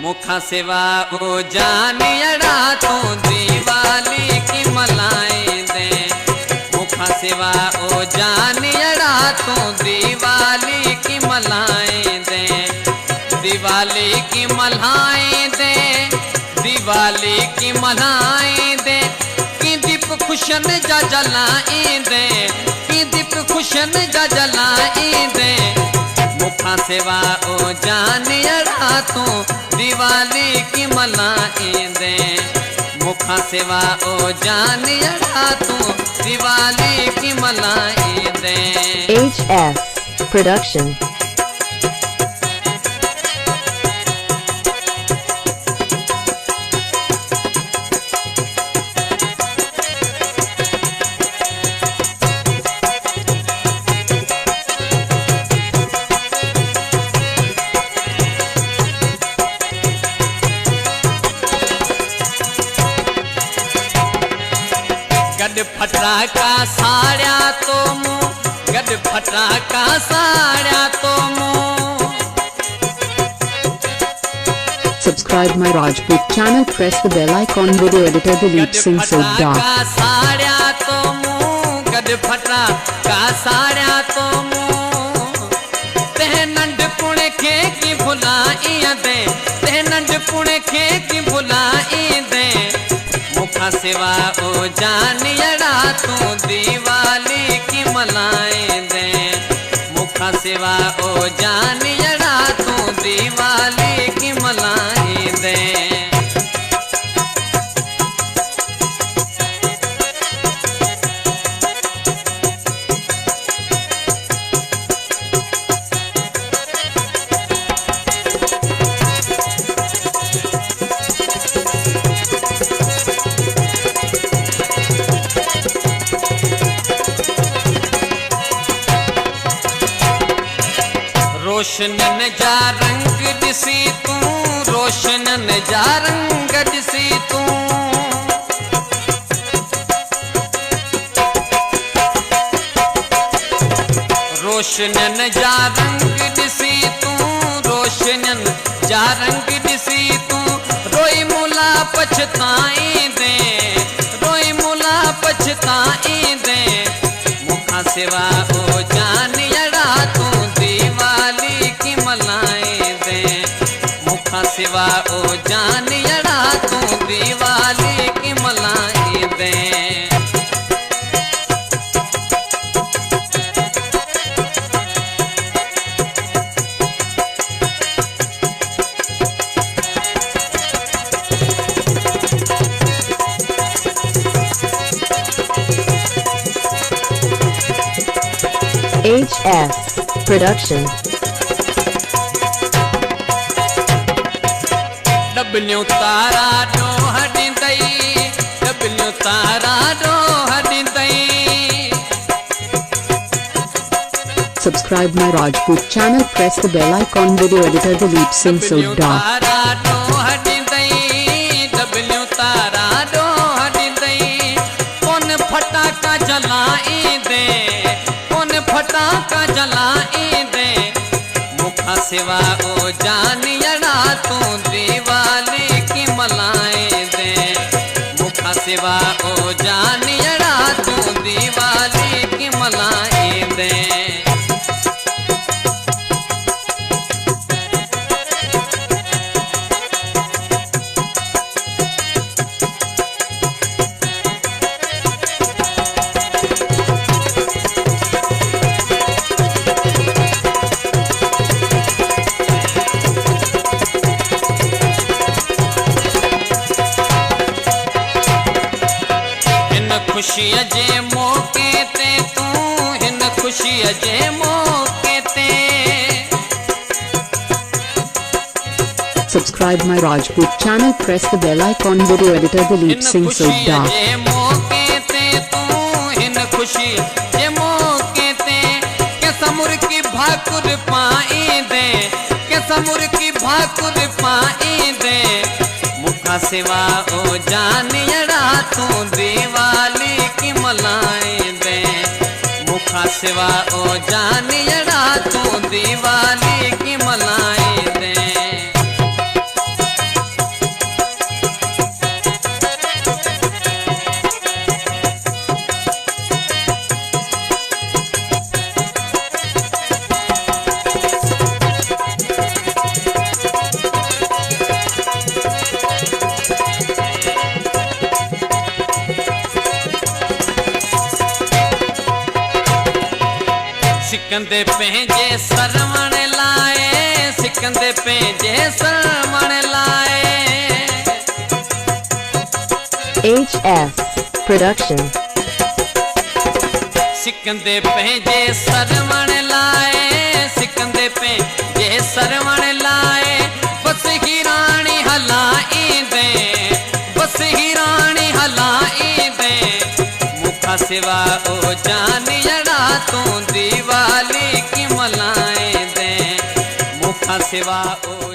मुखा सेवा ओ जानियड़ा तू दिवाली की मलाएं दे। मुखा सेवा ओ जानियड़ा तू दिवाली की मलाएं दे। दिवाली की मल्हाएं दे, दिवाली की मल्हाएं दे। कि दीप खुशन जा जलाएं दे, कि दीप खुशन जा जलाएं दे। मुखा सेवा ओ जानियड़ा तू दिवाली की मलाएं दे। मुखा सेवा ओ जानियड़ा तू दिवाली की मलाएं दे। HF Production. गड फटाका साड़िया तो मुँह, गड फटाका साड़िया तो मुँह। Subscribe my Rajput channel, press the bell icon. Video editor Dilip Singh Sodha. साड़िया तो मुँह, गड फटाका साड़िया तो मुँह। तेह नंढ पुणे खे की भुलाइया दे, तेह नंढ पुणे खे की भुलाइया दे। मुखा सेवा ओ जानियड़ा तू दिवाली की मलाएं दे। मुखा सेवा ओ जानियड़ा तू दिवाली की मलाएं दे। रोशनन जा रंग दिसी तू, रोशनन जा रंग दिसी तू। रोशनन जा रंग दिसी तू, रोशनन जा रंग दिसी तू। रोई मुला पछताएं दे, रोई मुला पछताएं दे। मुखा सेवा ओ जानियड़ा तू दिवाली की मलाएं दे। मुखा सेवा ओ जानियड़ा तू दिवाली की मलाएं दे। HF Production. डबलियों तारा डो हडी दई, डबलियों तारा डो हडी दई। Subscribe my Rajput channel, press the bell icon. Video editor Dilip Singh डबलियों Sodha. Tara dough हडी दई, डबलियों तारा डो हडी दई। कौन फटाका जलाए दे, कौन फटाका जलाए दे। मुखा सेवा ओ जानियड़ा तू दिवाली की मलाएं दे। मुखा सेवा ओ जानियड़ा तू दिवाली की मलाएं दे। खुशी जे मौके ते तू, हिन खुशी जे मौके ते। Subscribe my Rajput channel, press the bell icon. Video editor Dilip Singh Sodha. जे मौके ते तू, हिन खुशी जे मौके ते। के समुर की भाकुर पाए दे, के समुर की भाकुर पाए दे। मुखा सेवा ओ जानियड़ा तू दिवाली की मलाएं दे। मुखा सेवा ओ जानियड़ा तू दिवाली की मलाएं दे। सिकंदे पेंजे सरवण लाए, सिकंदे पेंजे सरवण लाए। HF Production। सिकंदे पेंजे सरवण लाए, सिकंदे पेंजे सरवण लाए। बस ही रानी हलाई दे, बस ही रानी हलाई दे। मुखा सिवा ओ जान जड़ा तू दिवाली की मलाए दे, मुखा सिवा ओ